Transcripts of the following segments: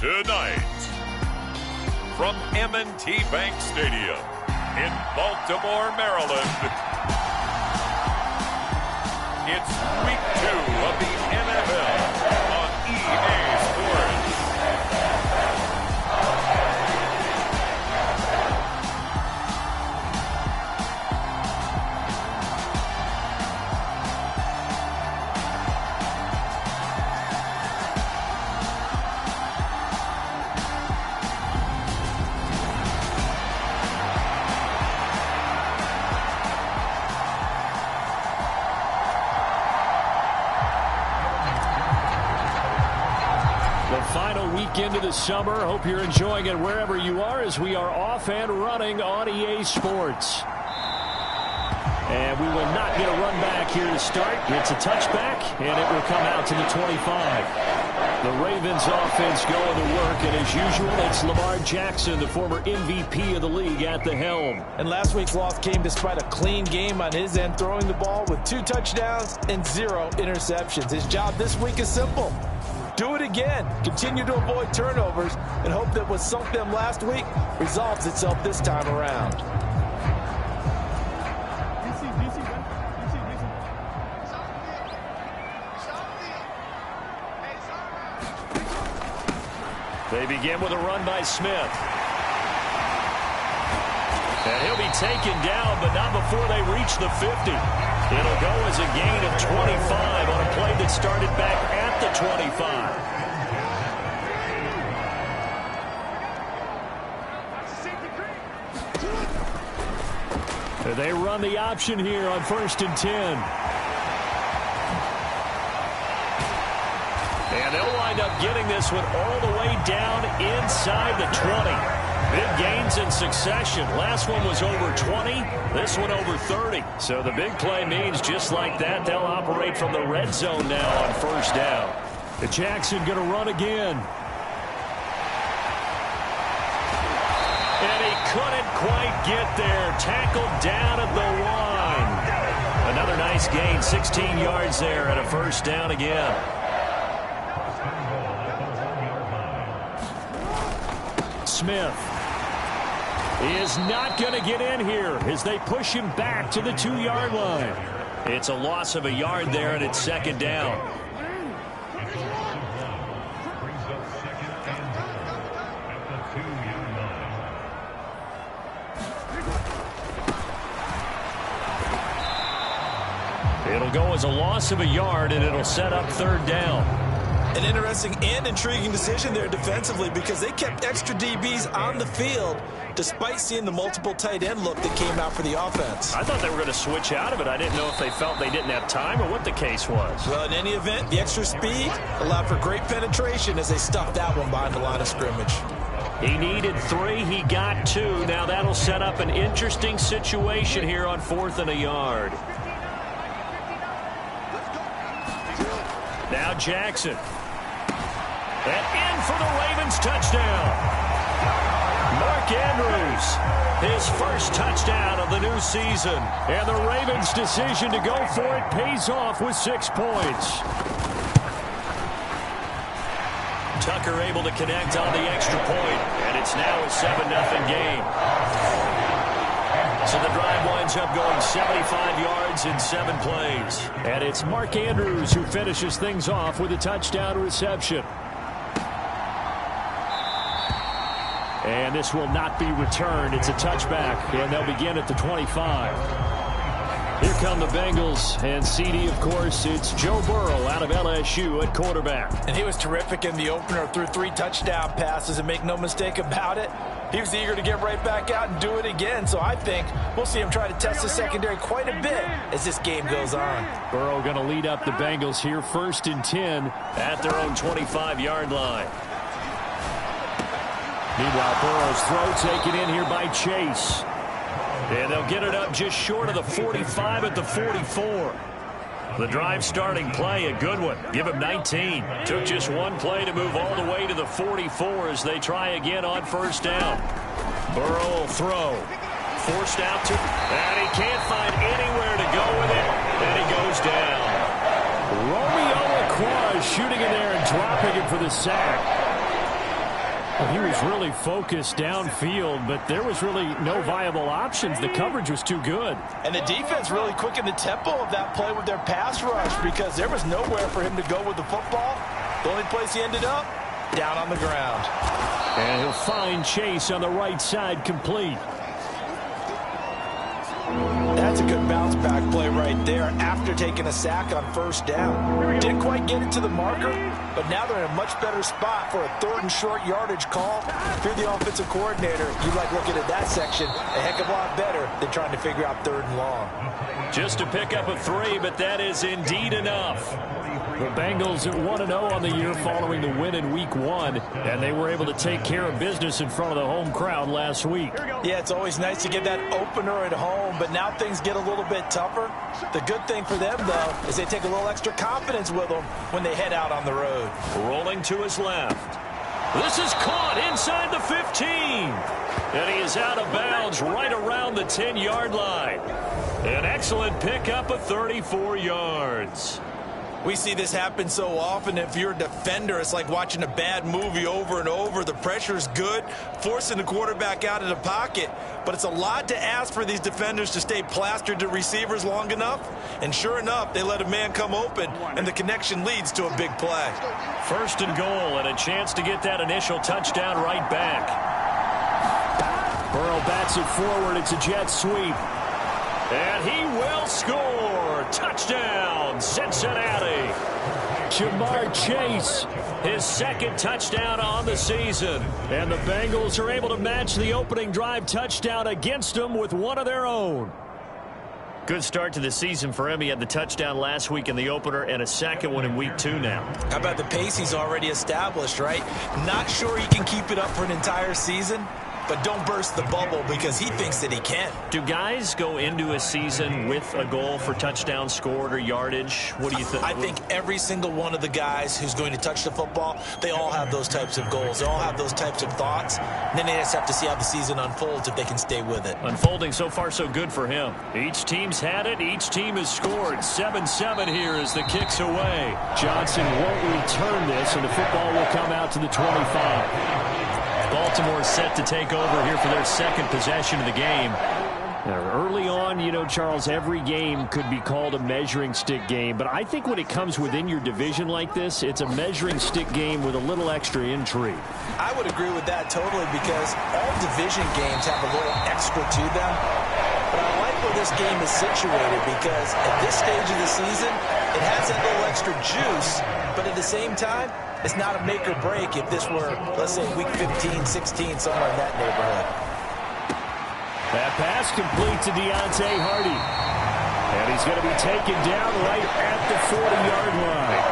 Tonight, from M&T Bank Stadium in Baltimore, Maryland, it's Week 2 of the NFL on EA Sports. Final week into the summer. Hope you're enjoying it wherever you are as we are off and running on EA Sports. And we will not get a run back here to start. It's a touchback, and it will come out to the 25. The Ravens offense going to work, and as usual, it's Lamar Jackson, the former MVP of the league, at the helm. And last week's loss came despite a clean game on his end, throwing the ball with 2 touchdowns and 0 interceptions. His job this week is simple. Do it again. Continue to avoid turnovers and hope that what sunk them last week resolves itself this time around. They begin with a run by Smith. And he'll be taken down, but not before they reach the 50. It'll go as a gain of 25 on a play that started back at the 25. They run the option here on 1st and 10. And they'll wind up getting this one all the way down inside the 20. Big gains in succession. Last one was over 20. This one over 30. So the big play means just like that, they'll operate from the red zone now on 1st down. The Jackson going to run again. And he couldn't quite get there. Tackled down at the line. Another nice gain, 16 yards there and a 1st down again. Smith is not going to get in here as they push him back to the 2-yard line. It's a loss of a yard there, and it's 2nd down. It'll go as a loss of a yard, and it'll set up 3rd down. An interesting and intriguing decision there defensively because they kept extra DBs on the field despite seeing the multiple tight end look that came out for the offense. I thought they were going to switch out of it. I didn't know if they felt they didn't have time or what the case was. Well, in any event, the extra speed allowed for great penetration as they stuffed that one behind the line of scrimmage. He needed 3. He got 2. Now that'll set up an interesting situation here on 4th and a yard. Now Jackson. And in for the Ravens touchdown. Mark Andrews, his first touchdown of the new season. And the Ravens' decision to go for it pays off with 6 points. Tucker able to connect on the extra point, and it's now a 7-0 game. So the drive winds up going 75 yards in 7 plays. And it's Mark Andrews who finishes things off with a touchdown reception. And this will not be returned. It's a touchback, and they'll begin at the 25. Here come the Bengals, and CD, of course, it's Joe Burrow out of LSU at quarterback. And he was terrific in the opener, threw 3 touchdown passes, and make no mistake about it, he was eager to get right back out and do it again. So I think we'll see him try to test the secondary quite a bit as this game goes on. Burrow going to lead up the Bengals here, 1st and 10 at their own 25-yard line. Meanwhile, Burrow's throw taken in here by Chase. And they'll get it up just short of the 45 at the 44. The drive starting play, a good one. Give him 19. Took just 1 play to move all the way to the 44 as they try again on 1st down. Burrow will throw. Forced out to, and he can't find anywhere to go with it. And he goes down. Romeo Lacroix shooting in there and dropping it for the sack. He was really focused downfield, but there was really no viable options. The coverage was too good. And the defense really quickened the tempo of that play with their pass rush because there was nowhere for him to go with the football. The only place he ended up, down on the ground. And he'll find Chase on the right side, complete. That's a good bounce back play right there after taking a sack on first down. Didn't quite get it to the marker, but now they're in a much better spot for a 3rd and short yardage call. If you're the offensive coordinator, you like looking at that section a heck of a lot better than trying to figure out 3rd and long. Just to pick up a 3, but that is indeed enough. The Bengals at 1-0 on the year following the win in Week 1, and they were able to take care of business in front of the home crowd last week. Yeah, it's always nice to get that opener at home, but now things get a little bit tougher. The good thing for them, though, is they take a little extra confidence with them when they head out on the road. Rolling to his left. This is caught inside the 15. And he is out of bounds right around the 10-yard line. An excellent pickup of 34 yards. We see this happen so often. If you're a defender, it's like watching a bad movie over and over. The pressure's good, forcing the quarterback out of the pocket. But it's a lot to ask for these defenders to stay plastered to receivers long enough. And sure enough, they let a man come open, and the connection leads to a big play. 1st and goal, and a chance to get that initial touchdown right back. Burrow bats it forward. It's a jet sweep. And he will score. Touchdown, Cincinnati. Jamar Chase, his 2nd touchdown on the season. And the Bengals are able to match the opening drive touchdown against them with one of their own. Good start to the season for him. He had the touchdown last week in the opener and a 2nd one in Week 2 now. How about the pace he's already established, right? Not sure he can keep it up for an entire season, but don't burst the bubble because he thinks that he can. Do guys go into a season with a goal for touchdowns scored or yardage? What do you think? I think every single one of the guys who's going to touch the football, they all have those types of goals. They all have those types of thoughts. And then they just have to see how the season unfolds if they can stay with it. Unfolding so far so good for him. Each team's had it. Each team has scored. 7-7 here as the kick's away. Johnson won't return this, and the football will come out to the 25. Baltimore set to take over here for their 2nd possession of the game. Early on, you know, Charles, every game could be called a measuring stick game. But I think when it comes within your division like this, it's a measuring stick game with a little extra intrigue. I would agree with that totally because all division games have a little extra to them. But I like where this game is situated because at this stage of the season, it has that little extra juice. But at the same time, it's not a make or break if this were, let's say, Week 15, 16, somewhere in that neighborhood. That pass complete to Deontay Hardy. And he's going to be taken down right at the 40-yard line.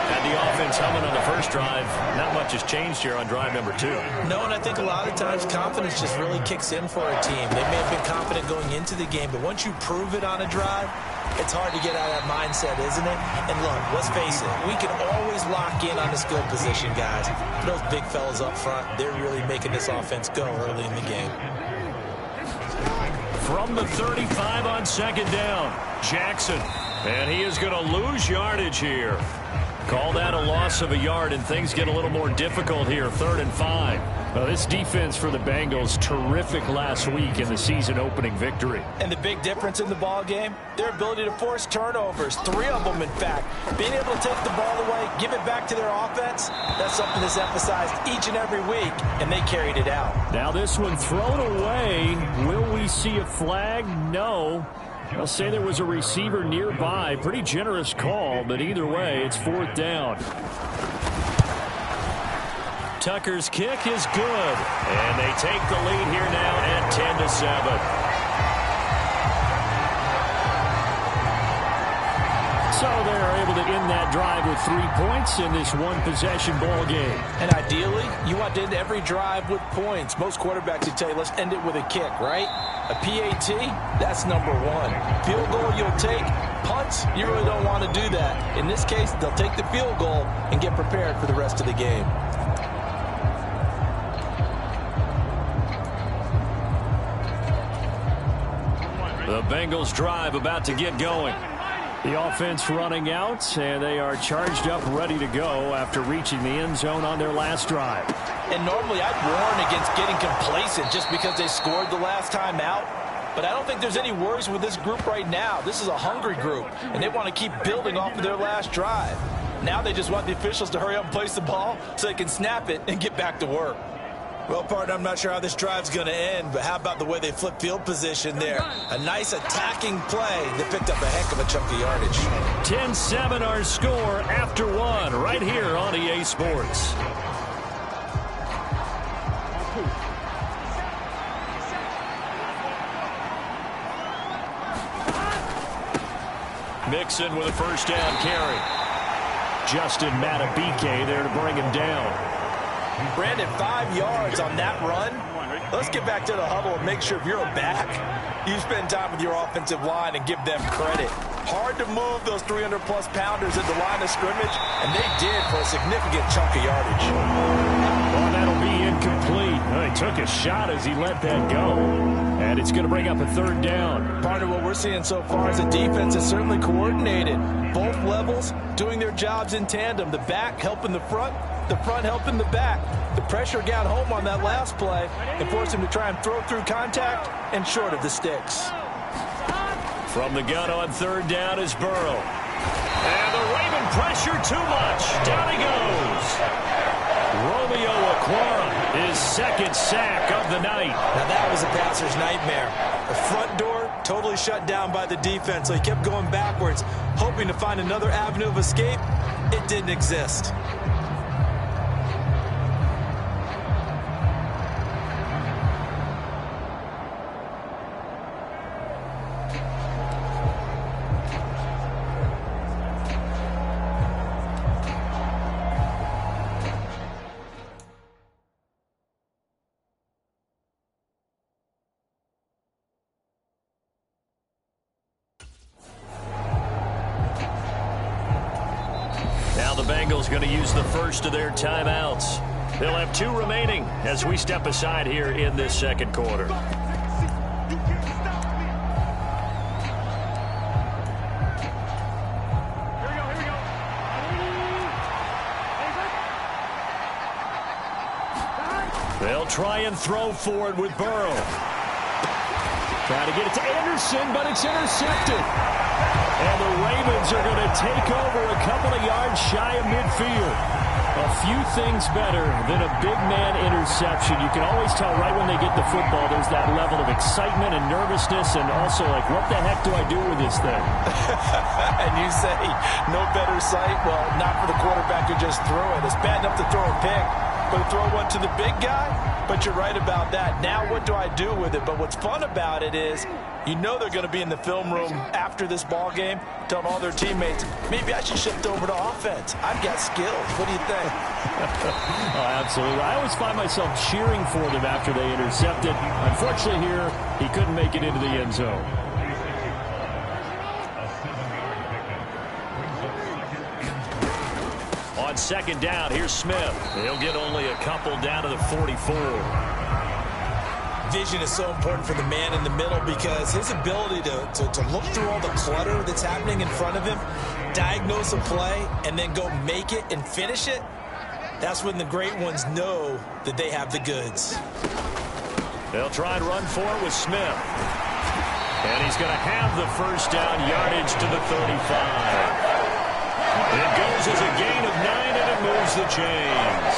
Had the offense humming on the first drive. Not much has changed here on drive number 2. No, and I think a lot of times confidence just really kicks in for a team. They may have been confident going into the game, but once you prove it on a drive, it's hard to get out of that mindset, isn't it? And look, let's face it, we can always lock in on the skill position, guys. Those big fellas up front, they're really making this offense go early in the game. From the 35 on 2nd down, Jackson. And he is going to lose yardage here. Call that a loss of a yard, and things get a little more difficult here, 3rd and 5. This defense for the Bengals, terrific last week in the season-opening victory. And the big difference in the ball game, their ability to force turnovers, 3 of them, in fact. Being able to take the ball away, give it back to their offense, that's something that's emphasized each and every week, and they carried it out. Now this one thrown away. Will we see a flag? No. I'll say there was a receiver nearby. Pretty generous call, but either way, it's 4th down. Tucker's kick is good, and they take the lead here now at 10-7. So they're able to end that drive with 3 points in this one-possession ball game. And ideally, you want to end every drive with points. Most quarterbacks would tell you, let's end it with a kick, right? A PAT, that's number 1. Field goal, you'll take. Punts, you really don't want to do that. In this case, they'll take the field goal and get prepared for the rest of the game. The Bengals drive about to get going. The offense running out, and they are charged up, ready to go after reaching the end zone on their last drive. And normally I'd warn against getting complacent just because they scored the last time out. But I don't think there's any worries with this group right now. This is a hungry group, and they want to keep building off of their last drive. Now they just want the officials to hurry up and place the ball so they can snap it and get back to work. Well, partner, I'm not sure how this drive's going to end, but how about the way they flip field position there? A nice attacking play that picked up a heck of a chunk of yardage. 10-7 our score after one right here on EA Sports. Mixon with a first down carry. Justin Matabike there to bring him down. Brandon, 5 yards on that run. Let's get back to the huddle and make sure if you're a back, you spend time with your offensive line and give them credit. Hard to move those 300-plus pounders at the line of scrimmage, and they did for a significant chunk of yardage. Well, that'll be incomplete. Well, he took a shot as he let that go. And it's going to bring up a third down. Partner, what we're seeing so far is a defense that's certainly coordinated. Both levels doing their jobs in tandem. The back helping the front helping the back. The pressure got home on that last play and forced him to try and throw through contact and short of the sticks. From the gun on third down is Burrow. And the Raven pressure too much. Down he goes. Romeo Okwara, his second sack of the night. Now that was a passer's nightmare. The front door totally shut down by the defense, so he kept going backwards, hoping to find another avenue of escape. It didn't exist. Going to use the first of their timeouts. They'll have 2 remaining as we step aside here in this second quarter. They'll try and throw forward with Burrow. Trying to get it to Anderson, but it's intercepted. And the Ravens are going to take over a couple of yards shy of midfield. A few things better than a big man interception. You can always tell right when they get the football, there's that level of excitement and nervousness and also like, what the heck do I do with this thing? And you say, no better sight? Well, not for the quarterback who just threw it. It's bad enough to throw a pick, but to throw one to the big guy? But you're right about that. Now what do I do with it? But what's fun about it is you know they're going to be in the film room after this ball game telling all their teammates, maybe I should shift over to offense. I've got skills. What do you think? Oh, absolutely. I always find myself cheering for them after they intercepted. Unfortunately here, he couldn't make it into the end zone. On second down, here's Smith. He'll get only a couple down to the 44. Vision is so important for the man in the middle because his ability to look through all the clutter that's happening in front of him, diagnose a play, and then go make it and finish it, that's when the great ones know that they have the goods. They'll try and run for it with Smith. And he's going to have the first down yardage to the 35. It goes as a gain of 9, and it moves the chains.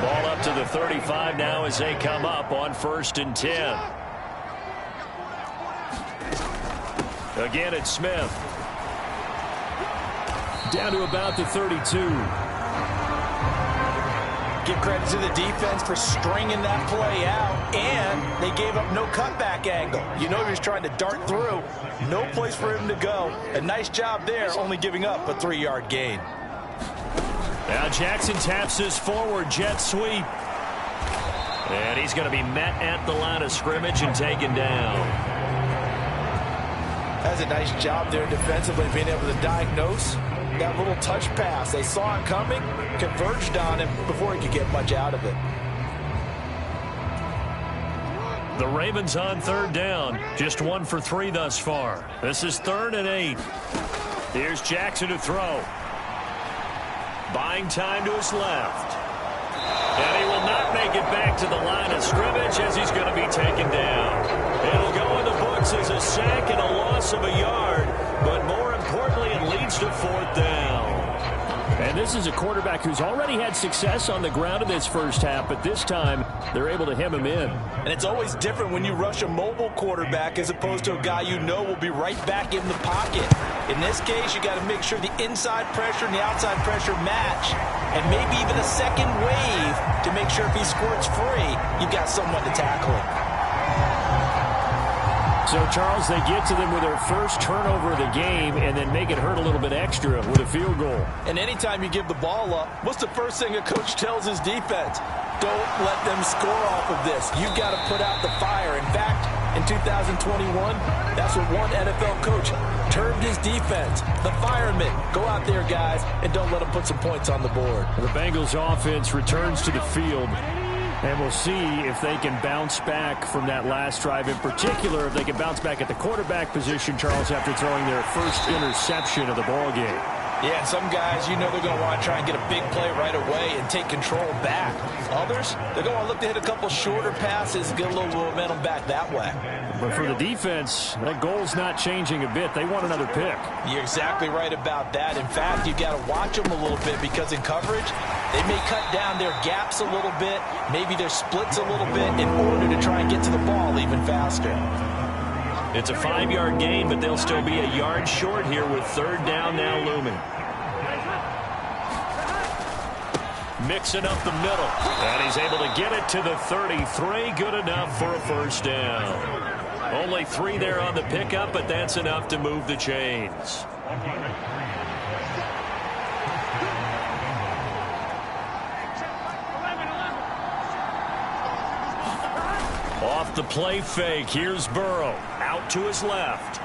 Ball up to the 35 now as they come up on 1st and 10. Again, it's Smith. Down to about the 32. Give credit to the defense for stringing that play out, and they gave up no cutback angle. You know he was trying to dart through. No place for him to go. A nice job there, only giving up a 3-yard gain. Now Jackson taps his forward jet sweep. And he's going to be met at the line of scrimmage and taken down. That's a nice job there defensively, being able to diagnose that little touch pass. They saw it coming, converged on him before he could get much out of it. The Ravens on 3rd down, just 1 for 3 thus far. This is 3rd and 8. Here's Jackson to throw. Buying time to his left. And he will not make it back to the line of scrimmage as he's going to be taken down. It'll go in the books as a sack and a loss of a yard, but more importantly, it leads to 4th down. And this is a quarterback who's already had success on the ground in this first half, but this time they're able to hem him in. And it's always different when you rush a mobile quarterback as opposed to a guy you know will be right back in the pocket. In this case, you got to make sure the inside pressure and the outside pressure match, and maybe even a second wave to make sure if he squirts free, you've got someone to tackle him. So, Charles, they get to them with their first turnover of the game and then make it hurt a little bit extra with a field goal. And anytime you give the ball up, what's the first thing a coach tells his defense? Don't let them score off of this. You've got to put out the fire. In fact, in 2021, that's what one NFL coach termed his defense. The firemen. Go out there, guys, and don't let them put some points on the board. The Bengals offense returns to the field. And we'll see if they can bounce back from that last drive. In particular, if they can bounce back at the quarterback position, Charles, after throwing their first interception of the ball game. Yeah, and some guys, you know they're going to want to try and get a big play right away and take control back. Others, they're going to look to hit a couple shorter passes, get a little momentum back that way. But for the defense, that goal's not changing a bit. They want another pick. You're exactly right about that. In fact, you've got to watch them a little bit because in coverage, they may cut down their gaps a little bit, maybe their splits a little bit in order to try and get to the ball even faster. It's a 5-yard gain, but they'll still be a yard short here with 3rd down now looming. Mixing up the middle, and he's able to get it to the 33. Good enough for a 1st down. Only 3 there on the pickup, but that's enough to move the chains. Off the play fake, here's Burrow. Out to his left.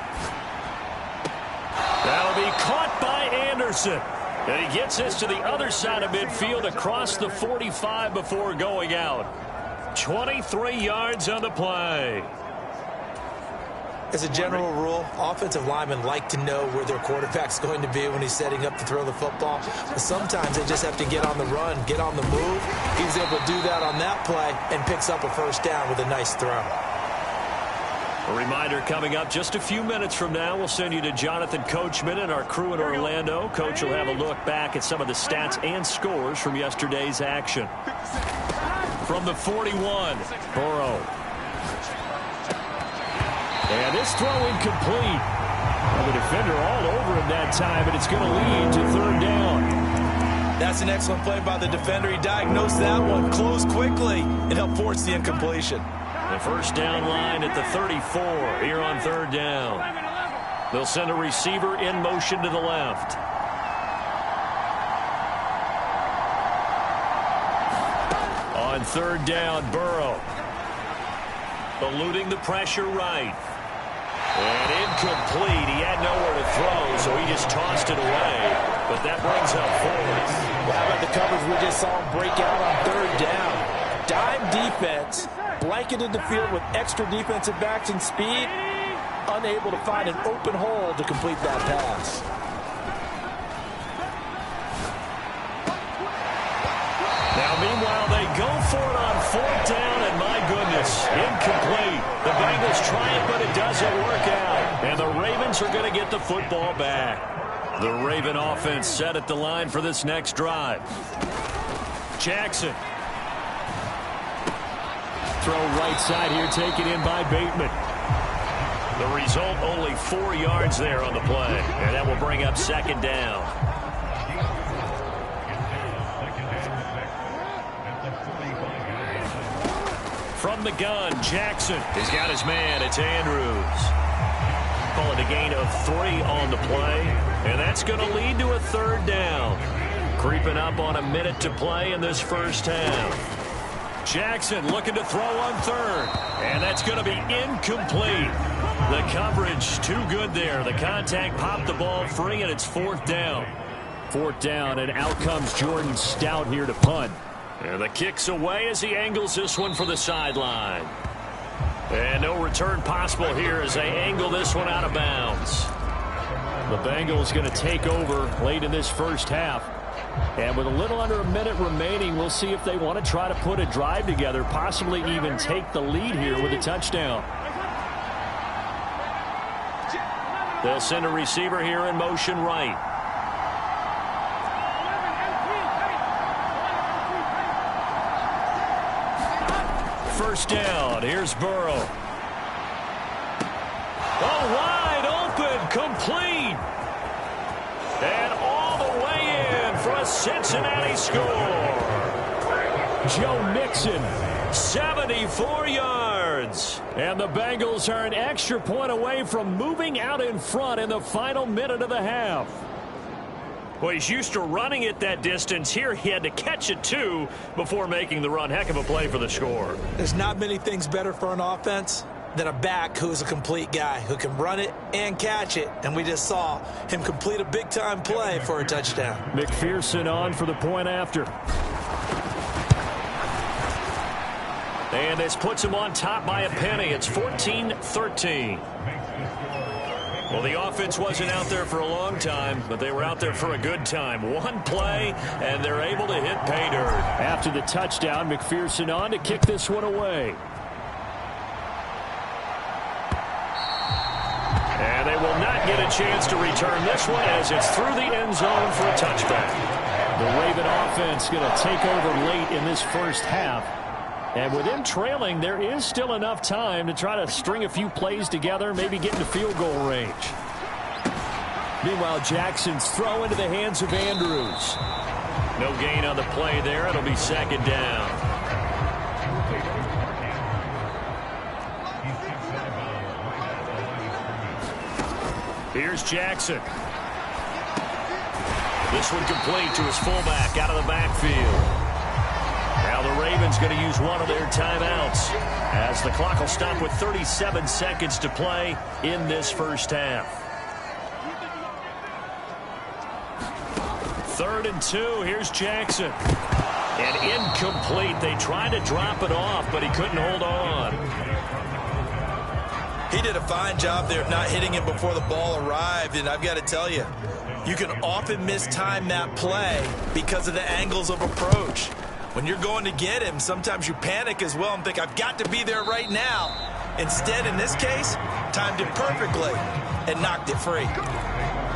That'll be caught by Anderson. And he gets this to the other side of midfield across the 45 before going out. 23 yards on the play. As a general rule, offensive linemen like to know where their quarterback's going to be when he's setting up to throw the football. But sometimes they just have to get on the run, get on the move. He was able to do that on that play and picks up a 1st down with a nice throw. A reminder coming up just a few minutes from now. We'll send you to Jonathan Coachman and our crew in Orlando. Coach will have a look back at some of the stats and scores from yesterday's action. From the 41, Burrow. And this throw incomplete. Well, the defender all over him that time, and it's going to lead to 3rd down. That's an excellent play by the defender. He diagnosed that one, closed quickly, and helped force the incompletion. The 1st down line at the 34 here on 3rd down. They'll send a receiver in motion to the left. On 3rd down, Burrow. Eluding the pressure right. And incomplete. He had nowhere to throw, so he just tossed it away. But that brings up 4th. Well, how about the coverage we just saw him break out on 3rd down? Dime defense, blanketed the field with extra defensive backs and speed, unable to find an open hole to complete that pass. Now, meanwhile, they go for it on 4th down, and my goodness, incomplete. The Bengals try it, but it doesn't work out. And the Ravens are going to get the football back. The Raven offense set at the line for this next drive. Jackson. Throw right side here, taken in by Bateman. The result, only 4 yards there on the play. And that will bring up 2nd down. From the gun, Jackson has got his man. It's Andrews. Call it a gain of 3 on the play. And that's going to lead to a 3rd down. Creeping up on a minute to play in this first half. Jackson looking to throw on 3rd. And that's going to be incomplete. The coverage too good there. The contact popped the ball free, and it's 4th down. 4th down, and out comes Jordan Stout here to punt. And the kick's away as he angles this one for the sideline. And no return possible here as they angle this one out of bounds. The Bengals going to take over late in this first half. And with a little under a minute remaining, we'll see if they want to try to put a drive together, possibly even take the lead here with a touchdown. They'll send a receiver here in motion right. First down. Here's Burrow. Oh, wide open, complete. And all the way in for a Cincinnati score. Joe Mixon, 74 yards. And the Bengals are an extra point away from moving out in front in the final minute of the half. Well, he's used to running it that distance. Here he had to catch it, too, before making the run. Heck of a play for the score. There's not many things better for an offense than a back who's a complete guy who can run it and catch it. And we just saw him complete a big-time play for a touchdown. McPherson on for the point after. And this puts him on top by a penny. It's 14-13. Well, the offense wasn't out there for a long time, but they were out there for a good time. One play, and they're able to hit pay dirt. After the touchdown, McPherson on to kick this one away. And they will not get a chance to return this one as it's through the end zone for a touchback. The Raven offense going to take over late in this first half. And with them trailing, there is still enough time to try to string a few plays together, maybe get into field goal range. Meanwhile, Jackson's throw into the hands of Andrews. No gain on the play there. It'll be second down. Here's Jackson. This one complete to his fullback out of the backfield. Now the Ravens going to use one of their timeouts as the clock will stop with 37 seconds to play in this first half. 3rd and 2. Here's Jackson. And incomplete. They tried to drop it off, but he couldn't hold on. He did a fine job there of not hitting him before the ball arrived, and I've got to tell you, you can often mistime that play because of the angles of approach. When you're going to get him, sometimes you panic as well and think, I've got to be there right now. Instead, in this case, timed it perfectly and knocked it free.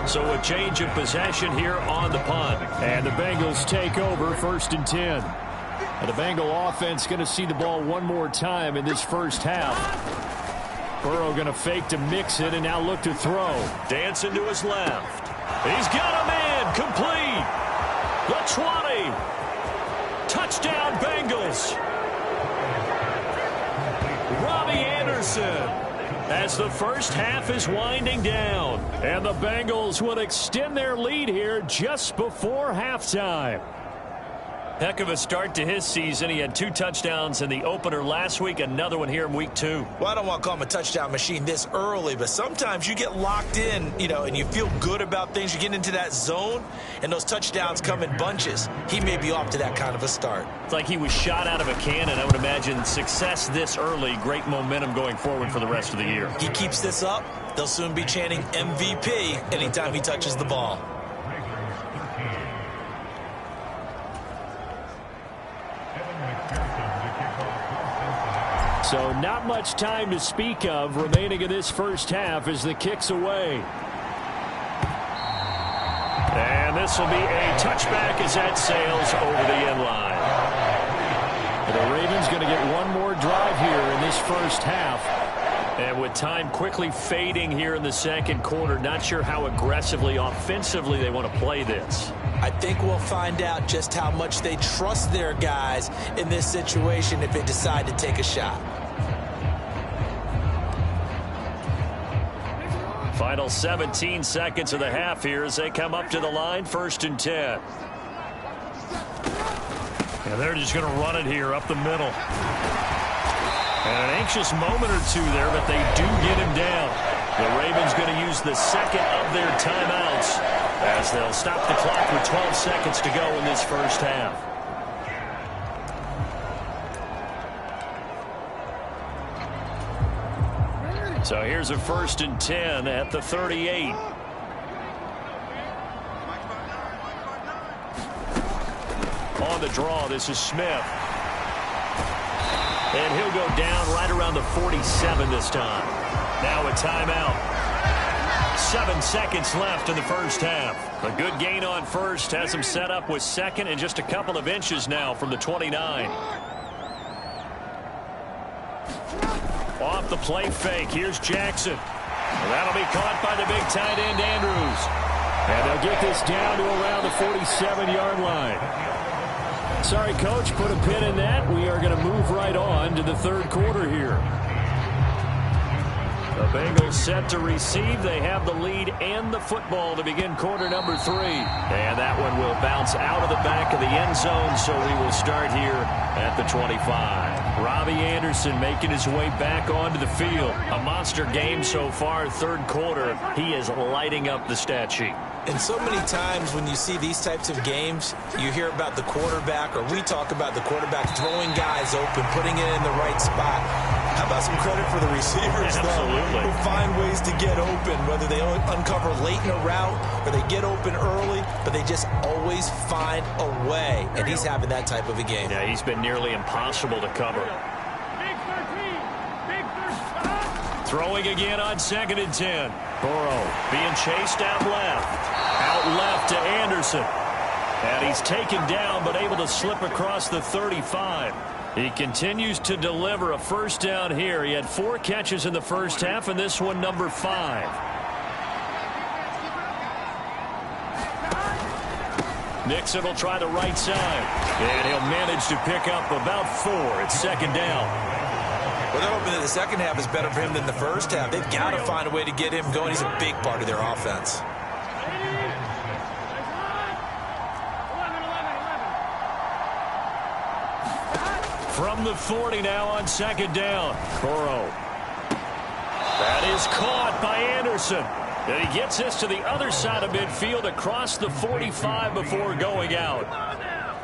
So a change of possession here on the punt. And the Bengals take over 1st and 10. And the Bengal offense going to see the ball one more time in this first half. Burrow going to fake to mix it and now look to throw. Dancing to his left. He's got a man complete. The 20. Touchdown, Bengals. Robbie Anderson. As the first half is winding down. And the Bengals will extend their lead here just before halftime. Heck of a start to his season. He had 2 touchdowns in the opener last week, another one here in week 2. Well, I don't want to call him a touchdown machine this early, but sometimes you get locked in, and you feel good about things. You get into that zone, and those touchdowns come in bunches. He may be off to that kind of a start. It's like he was shot out of a cannon. I would imagine success this early, great momentum going forward for the rest of the year. He keeps this up, they'll soon be chanting MVP anytime he touches the ball. So not much time to speak of remaining in this first half as the kick's away. And this will be a touchback as that sails over the end line. The Ravens going to get one more drive here in this first half. And with time quickly fading here in the second quarter, not sure how aggressively, offensively they want to play this. I think we'll find out just how much they trust their guys in this situation if they decide to take a shot. Final 17 seconds of the half here as they come up to the line, 1st and 10. And they're just going to run it here up the middle. And an anxious moment or two there, but they do get him down. The Ravens going to use the second of their timeouts as they'll stop the clock with 12 seconds to go in this first half. So here's a 1st and 10 at the 38. On the draw, this is Smith. And he'll go down right around the 47 this time. Now a timeout. 7 seconds left in the first half. A good gain on first has him set up with second and just a couple of inches now from the 29. Off the play fake. Here's Jackson. And that'll be caught by the big tight end, Andrews. And they'll get this down to around the 47-yard line. Sorry, Coach, put a pin in that. We are going to move right on to the third quarter here. The Bengals set to receive. They have the lead and the football to begin quarter number 3. And that one will bounce out of the back of the end zone, so we will start here at the 25. Robbie Anderson making his way back onto the field. A monster game so far, third quarter. He is lighting up the stat sheet. And so many times when you see these types of games, you hear about the quarterback, or we talk about the quarterback throwing guys open, putting it in the right spot. How about some credit for the receivers, though, who find ways to get open, whether they uncover late in a route or they get open early, but they just always find a way. And he's having that type of a game. Yeah, he's been nearly impossible to cover. Throwing again on 2nd and 10. Burrow being chased out left. Out left to Anderson. And he's taken down but able to slip across the 35. He continues to deliver a first down here. He had 4 catches in the first half, and this one number 5. Nixon will try the right side. And he'll manage to pick up about 4 at 2nd down. Well, they're hoping that the second half is better for him than the first half. They've got to find a way to get him going. He's a big part of their offense. From the 40 now on 2nd down. Burrow. That is caught by Anderson. And he gets this to the other side of midfield across the 45 before going out.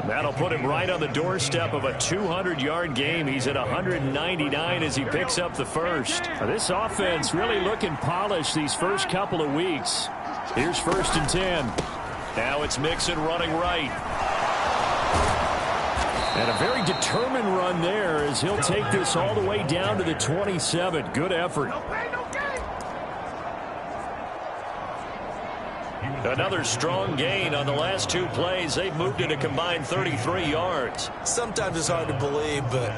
That'll put him right on the doorstep of a 200-yard game. He's at 199 as he picks up the first. This offense really looking polished these first couple of weeks. Here's 1st and 10. Now it's Mixon running right. And a very determined run there as he'll take this all the way down to the 27. Good effort. Another strong gain on the last 2 plays. They've moved it a combined 33 yards. Sometimes it's hard to believe, but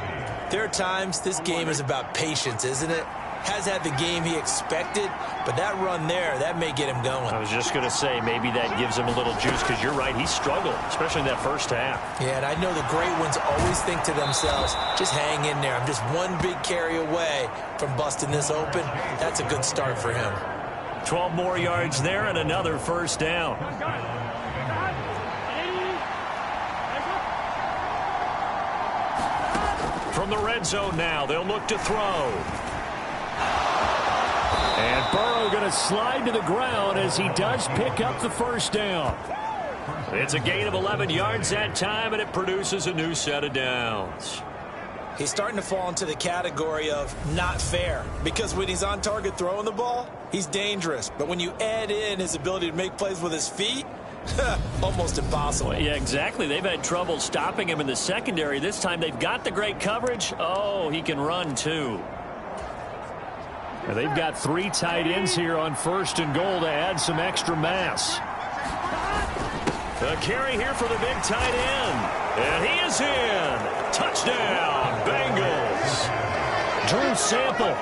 there are times this game is about patience, isn't it? Has had the game he expected, but that run there, that may get him going. I was just going to say, maybe that gives him a little juice, because you're right, he struggled, especially in that first half. Yeah, and I know the great ones always think to themselves, just hang in there. I'm just one big carry away from busting this open. That's a good start for him. 12 more yards there and another first down. From the red zone now, they'll look to throw. And Burrow going to slide to the ground as he does pick up the first down. It's a gain of 11 yards that time, and it produces a new set of downs. He's starting to fall into the category of not fair, because when he's on target throwing the ball, he's dangerous. But when you add in his ability to make plays with his feet, almost impossible. Well, yeah, exactly. They've had trouble stopping him in the secondary. This time they've got the great coverage. Oh, he can run too. Now, they've got 3 tight ends here on 1st and goal to add some extra mass. A carry here for the big tight end. And he is in. Touchdown, Bengals. Drew Sample,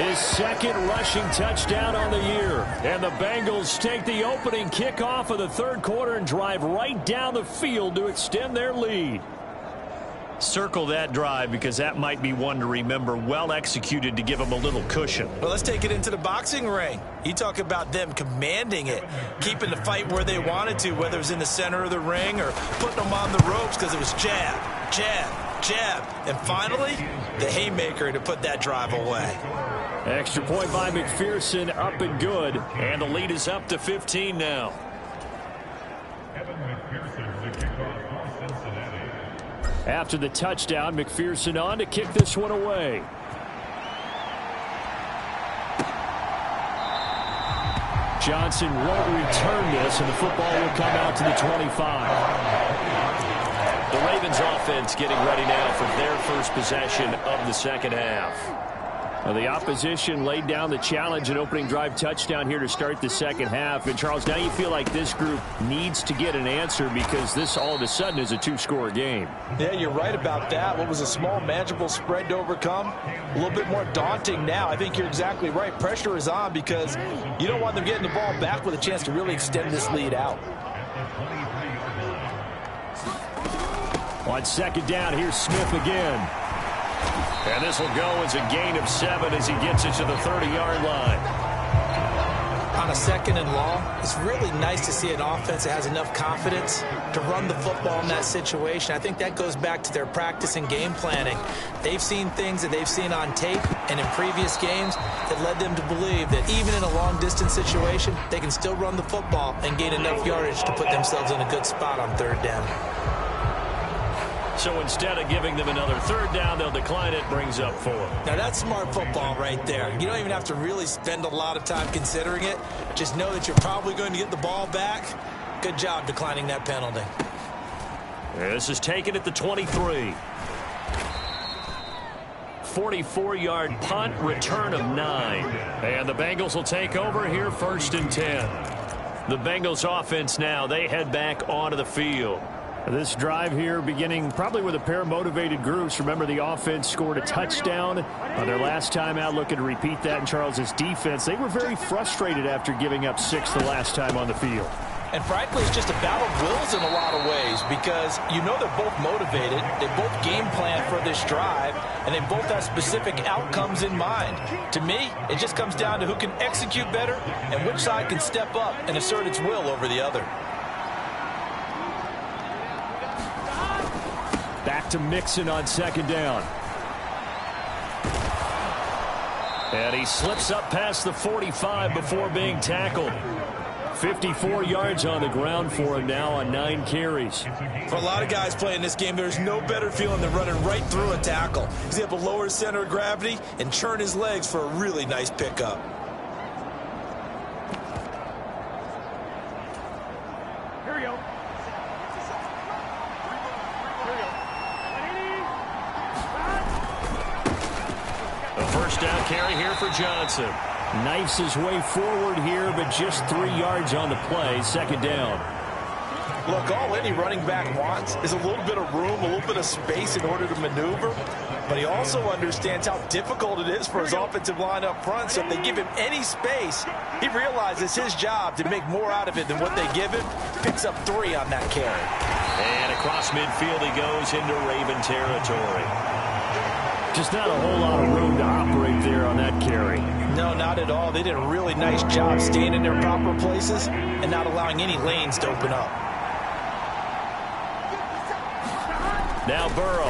his 2nd rushing touchdown on the year. And the Bengals take the opening kickoff of the third quarter and drive right down the field to extend their lead. Circle that drive, because that might be one to remember. Well executed to give them a little cushion. Well, let's take it into the boxing ring. You talk about them commanding it, keeping the fight where they wanted to, whether it was in the center of the ring or putting them on the ropes, because it was jab, jab, jab. And finally, the haymaker to put that drive away. Extra point by McPherson, up and good. And the lead is up to 15 now. After the touchdown, McPherson on to kick this one away. Johnson won't return this, and the football will come out to the 25. The Ravens offense getting ready now for their first possession of the second half. Well, the opposition laid down the challenge and opening drive touchdown here to start the second half. And, Charles, now you feel like this group needs to get an answer because this all of a sudden is a two-score game. Yeah, you're right about that. What was a small, manageable spread to overcome, a little bit more daunting now. I think you're exactly right. Pressure is on because you don't want them getting the ball back with a chance to really extend this lead out. On second down, here's Smith again. And this will go as a gain of 7 as he gets it to the 30-yard line. On a second and long, it's really nice to see an offense that has enough confidence to run the football in that situation. I think that goes back to their practice and game planning. They've seen things that they've seen on tape and in previous games that led them to believe that even in a long-distance situation, they can still run the football and gain enough yardage to put themselves in a good spot on third down. So instead of giving them another third down, they'll decline it, brings up 4. Now that's smart football right there. You don't even have to really spend a lot of time considering it. Just know that you're probably going to get the ball back. Good job declining that penalty. This is taken at the 23. 44-yard punt, return of 9. And the Bengals will take over here, 1st and 10. The Bengals offense now, they head back onto the field. This drive here beginning probably with a pair of motivated groups. Remember, the offense scored a touchdown on their last time out, looking to repeat that in Charles's defense. They were very frustrated after giving up 6 the last time on the field. And frankly, it's just a battle of wills in a lot of ways because you know they're both motivated, they both game plan for this drive, and they both have specific outcomes in mind. To me, it just comes down to who can execute better and which side can step up and assert its will over the other. Back to Mixon on second down. And he slips up past the 45 before being tackled. 54 yards on the ground for him now on 9 carries. For a lot of guys playing this game, there's no better feeling than running right through a tackle. He's able to lower his center of gravity and churn his legs for a really nice pickup. Here we go. A first down carry here for Johnson. Knifes his way forward here, but just 3 yards on the play. Second down. Look, all any running back wants is a little bit of room, a little bit of space in order to maneuver. But he also understands how difficult it is for his offensive line up front. So if they give him any space, he realizes his job to make more out of it than what they give him. Picks up 3 on that carry. And across midfield he goes into Raven territory. Just not a whole lot of room to operate there on that carry. No, not at all. They did a really nice job staying in their proper places and not allowing any lanes to open up. Now Burrow.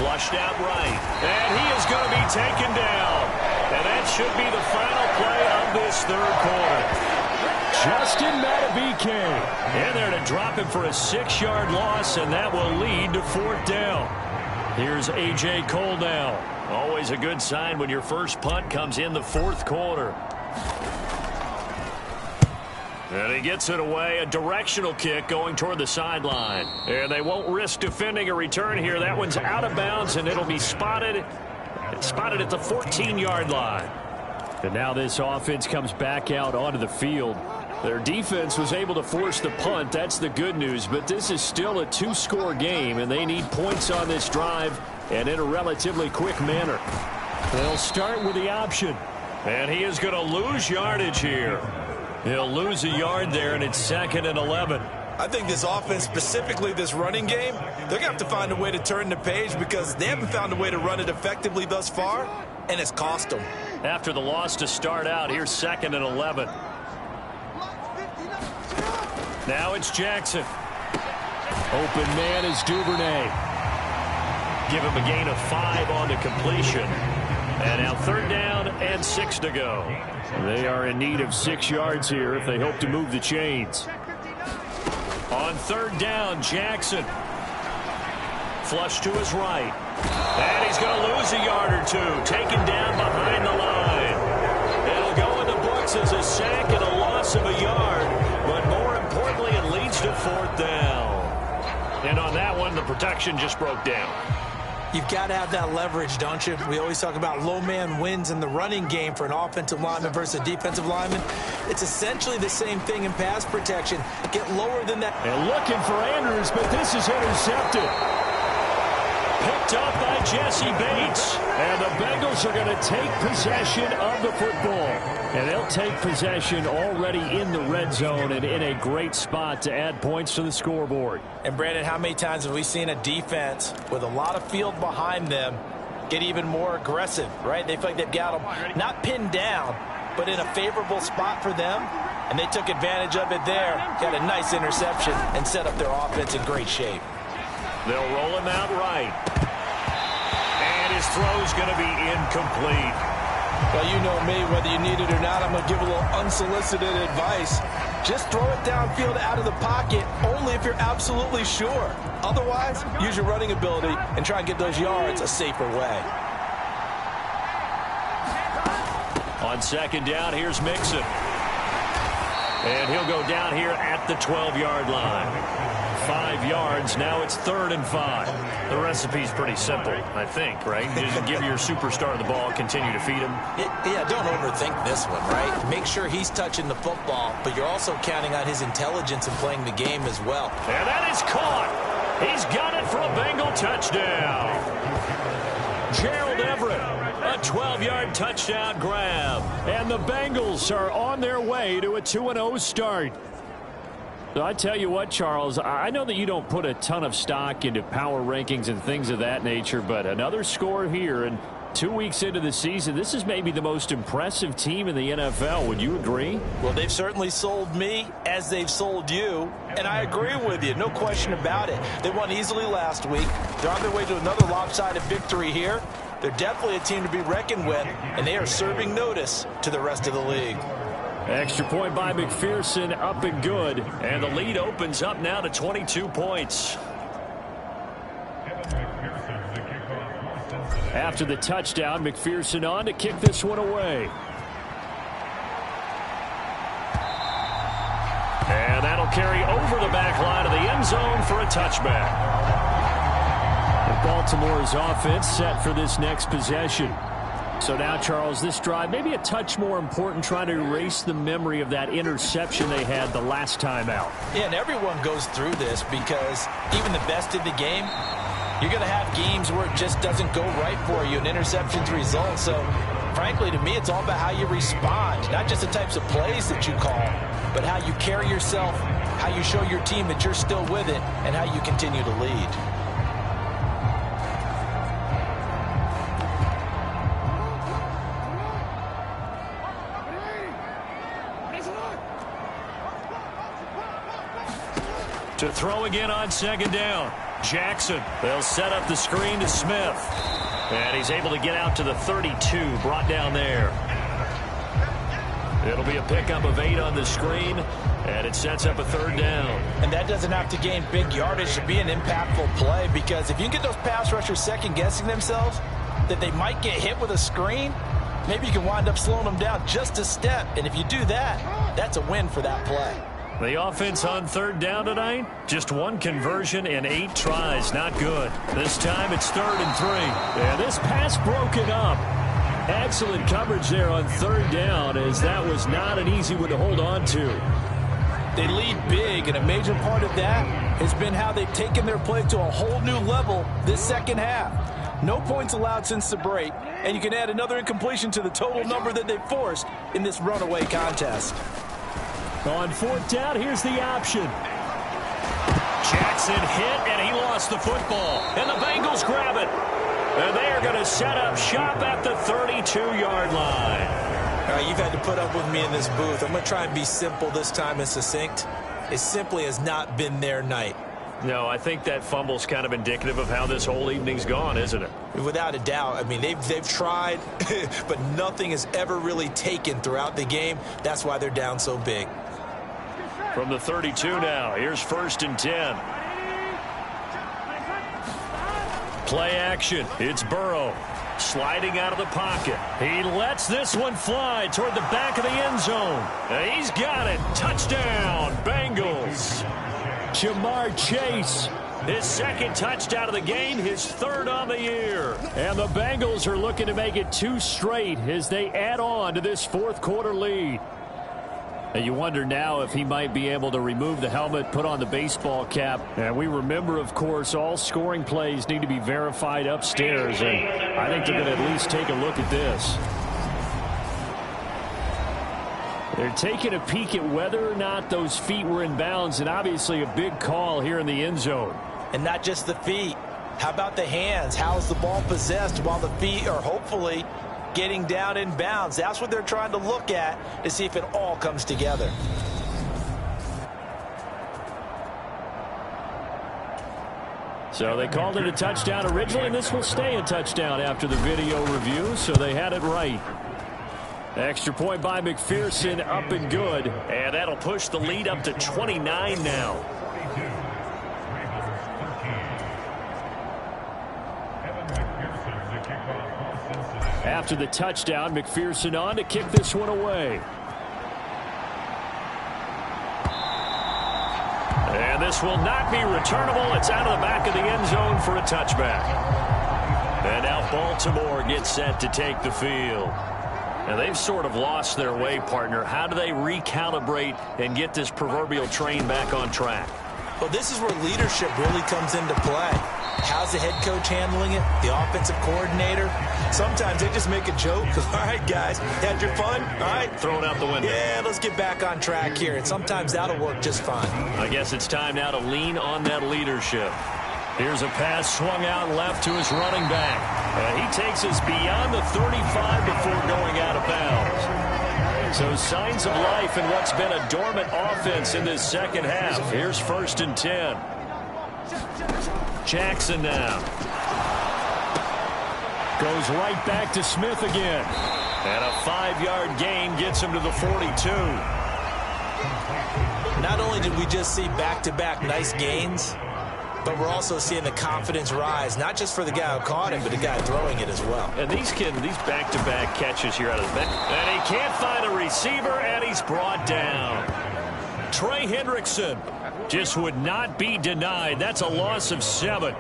Flushed out right. And he is going to be taken down. And that should be the final play of this third quarter. Justin Madubuike. And there to drop him for a 6-yard loss, and that will lead to 4th down. Here's A.J. Cole now. Always a good sign when your first punt comes in the 4th quarter. And he gets it away. A directional kick going toward the sideline. And they won't risk defending a return here. That one's out of bounds, and it'll be spotted. It's spotted at the 14-yard line. And now this offense comes back out onto the field. Their defense was able to force the punt. That's the good news. But this is still a 2-score game, and they need points on this drive and in a relatively quick manner. They'll start with the option. And he is going to lose yardage here. He'll lose a yard there, and it's 2nd and 11. I think this offense, specifically this running game, they're going to have to find a way to turn the page because they haven't found a way to run it effectively thus far, and it's cost them. After the loss to start out, here's 2nd and 11. Now it's Jackson. Open man is Duvernay. Give him a gain of 5 on the completion. And now 3rd down and 6 to go. They are in need of 6 yards here if they hope to move the chains. On 3rd down, Jackson. Flush to his right. And he's going to lose a yard or 2. Taken down behind the line. It'll go in the books as a sack and a loss of a yard. But more importantly, it leads to 4th down. And on that one, the protection just broke down. You've got to have that leverage, don't you? We always talk about low man wins in the running game for an offensive lineman versus a defensive lineman. It's essentially the same thing in pass protection. Get lower than that. And looking for Andrews, but this is intercepted. Picked up by Jesse Bates. And the Bengals are going to take possession of the football. And they'll take possession already in the red zone and in a great spot to add points to the scoreboard. And, Brandon, how many times have we seen a defense with a lot of field behind them get even more aggressive, right? They feel like they've got them not pinned down, but in a favorable spot for them. And they took advantage of it there. Got a nice interception and set up their offense in great shape. They'll roll him out right. And his throw's going to be incomplete. Well, you know me, whether you need it or not, I'm going to give a little unsolicited advice. Just throw it downfield out of the pocket only if you're absolutely sure. Otherwise, use your running ability and try and get those yards a safer way. On second down, here's Mixon. And he'll go down here at the 12-yard line. 5 yards. Now it's 3rd and 5. The recipe's pretty simple, I think, right? Just give your superstar the ball, continue to feed him. Yeah, don't overthink this one, right? Make sure he's touching the football, but you're also counting on his intelligence in playing the game as well. And that is caught. He's got it for a Bengal touchdown. Gerald Everett, a 12-yard touchdown grab. And the Bengals are on their way to a 2-0 start. So I tell you what, Charles, I know that you don't put a ton of stock into power rankings and things of that nature, but another score here, and 2 weeks into the season, this is maybe the most impressive team in the NFL. Would you agree? Well, they've certainly sold me as they've sold you, and I agree with you, no question about it. They won easily last week. They're on their way to another lopsided victory here. They're definitely a team to be reckoned with, and they are serving notice to the rest of the league. Extra point by McPherson, up and good. And the lead opens up now to 22 points. After the touchdown, McPherson on to kick this one away. And that'll carry over the back line of the end zone for a touchback. And Baltimore's offense set for this next possession. So now, Charles, this drive maybe a touch more important, trying to erase the memory of that interception they had the last time out. Yeah, and everyone goes through this because even the best in the game, you're going to have games where it just doesn't go right for you and interceptions result. So, frankly, to me, it's all about how you respond, not just the types of plays that you call, but how you carry yourself, how you show your team that you're still with it, and how you continue to lead. To throw again on second down. Jackson. They'll set up the screen to Smith. And he's able to get out to the 32, brought down there. It'll be a pickup of 8 on the screen, and it sets up a 3rd down. And that doesn't have to gain big yardage to be an impactful play, because if you can get those pass rushers second-guessing themselves that they might get hit with a screen, maybe you can wind up slowing them down just a step. And if you do that, that's a win for that play. The offense on 3rd down tonight, just 1 conversion and 8 tries. Not good. This time it's 3rd and 3. And this pass broken up. Excellent coverage there on 3rd down, as that was not an easy one to hold on to. They lead big, and a major part of that has been how they've taken their play to a whole new level this second half. No points allowed since the break, and you can add another incompletion to the total number that they've forced in this runaway contest. On 4th down, here's the option. Jackson hit, and he lost the football. And the Bengals grab it. And they are going to set up shop at the 32-yard line. All right, you've had to put up with me in this booth. I'm going to try and be simple this time and succinct. It simply has not been their night. No, I think that fumble's kind of indicative of how this whole evening's gone, isn't it? Without a doubt. I mean, they've tried, but nothing has ever really taken throughout the game. That's why they're down so big. From the 32 now, here's 1st and 10. Play action. It's Burrow sliding out of the pocket. He lets this one fly toward the back of the end zone. He's got it. Touchdown, Bengals. Jamar Chase His second touchdown of the game, his third on the year. And the Bengals are looking to make it 2 straight as they add on to this fourth quarter lead. And you wonder now if he might be able to remove the helmet, put on the baseball cap. And we remember, of course, all scoring plays need to be verified upstairs. And I think they're going to at least take a look at this. They're taking a peek at whether or not those feet were in bounds, and obviously a big call here in the end zone. And not just the feet. How about the hands? How is the ball possessed while the feet are hopefully getting down in bounds? That's what they're trying to look at to see if it all comes together. So they called it a touchdown originally, and this will stay a touchdown after the video review, so they had it right. Extra point by McPherson, up and good. And that'll push the lead up to 29 now. After the touchdown, McPherson on to kick this one away. And this will not be returnable. It's out of the back of the end zone for a touchback. And now Baltimore gets set to take the field. Now they've sort of lost their way, partner. How do they recalibrate and get this proverbial train back on track? Well, this is where leadership really comes into play. How's the head coach handling it? The offensive coordinator? Sometimes they just make a joke. All right, guys, had your fun? All right. Throw it out the window. Yeah, let's get back on track here. And sometimes that'll work just fine. I guess it's time now to lean on that leadership. Here's a pass swung out left to his running back. He takes us beyond the 35 before going out of bounds. So signs of life in what's been a dormant offense in this second half. Here's 1st and 10. Jackson now. Goes right back to Smith again. And a 5-yard gain gets him to the 42. Not only did we just see back-to-back nice gains, but we're also seeing the confidence rise, not just for the guy who caught him, but the guy throwing it as well. And these back-to-back catches here out of the bench. And he can't find a receiver, and he's brought down. Trey Hendrickson just would not be denied. That's a loss of 7.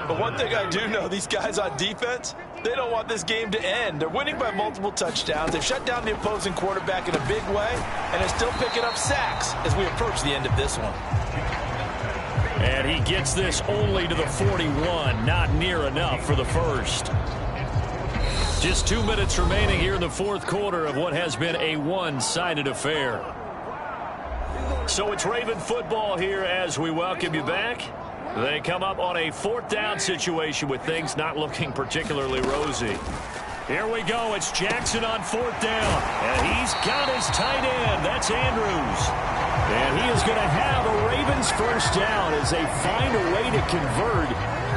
But one thing I do know, these guys on defense, they don't want this game to end. They're winning by multiple touchdowns. They've shut down the opposing quarterback in a big way, and they're still picking up sacks as we approach the end of this one. And he gets this only to the 41. Not near enough for the first. Just 2 minutes remaining here in the fourth quarter of what has been a one-sided affair. So it's Raven football here as we welcome you back. They come up on a 4th down situation with things not looking particularly rosy. Here we go. It's Jackson on 4th down. And he's got his tight end. That's Andrews. And he is going to have a Ravens first down as they find a way to convert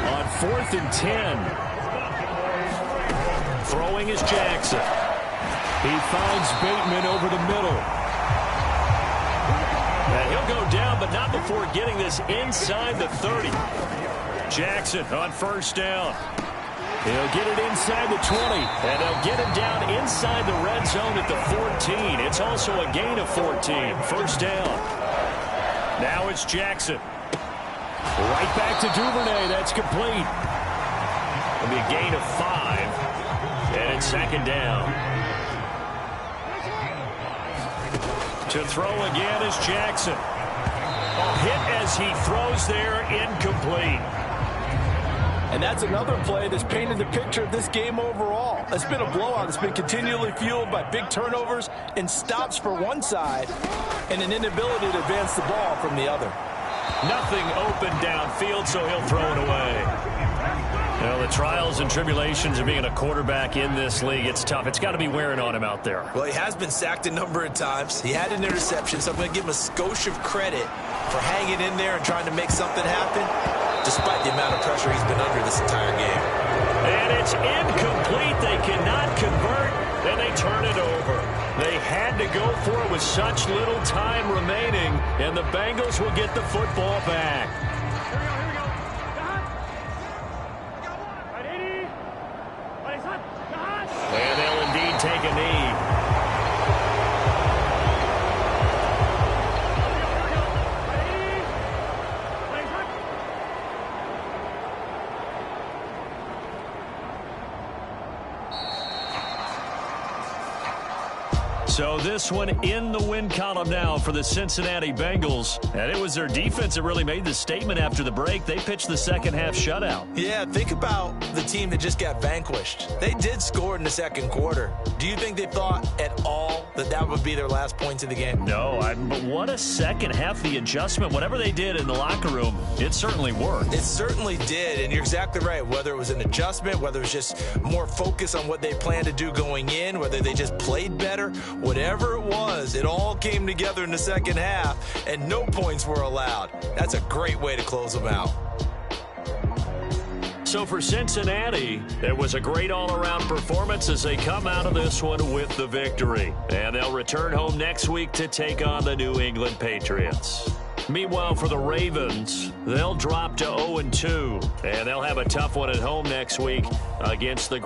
on 4th and 10. Throwing is Jackson. He finds Bateman over the middle. And he'll go down, but not before getting this inside the 30. Jackson on first down. He'll get it inside the 20, and they'll get him down inside the red zone at the 14. It's also a gain of 14. First down. Now it's Jackson. Right back to Duvernay. That's complete. It'll be a gain of 5, and it's 2nd down. To throw again is Jackson. A hit as he throws there, incomplete. And that's another play that's painted the picture of this game overall. It's been a blowout. It's been continually fueled by big turnovers and stops for one side and an inability to advance the ball from the other. Nothing open downfield, so he'll throw it away. You know, the trials and tribulations of being a quarterback in this league, it's tough. It's got to be wearing on him out there. Well, he has been sacked a number of times. He had an interception, so I'm going to give him a skosh of credit for hanging in there and trying to make something happen, despite the amount of pressure he's been under this entire game. And it's incomplete. They cannot convert, and they turn it over. They had to go for it with such little time remaining, and the Bengals will get the football back. And they'll indeed take a knee. So this one in the win column now for the Cincinnati Bengals. And it was their defense that really made the statement after the break. They pitched the second half shutout. Yeah, think about the team that just got vanquished. They did score in the second quarter. Do you think they thought at all that that would be their last points of the game? No, but what a second half. The adjustment, whatever they did in the locker room, it certainly worked. It certainly did, and you're exactly right. Whether it was an adjustment, whether it was just more focus on what they planned to do going in, whether they just played better, whatever it was, it all came together in the second half, and no points were allowed. That's a great way to close them out. So for Cincinnati, it was a great all-around performance as they come out of this one with the victory. And they'll return home next week to take on the New England Patriots. Meanwhile, for the Ravens, they'll drop to 0-2, and they'll have a tough one at home next week against the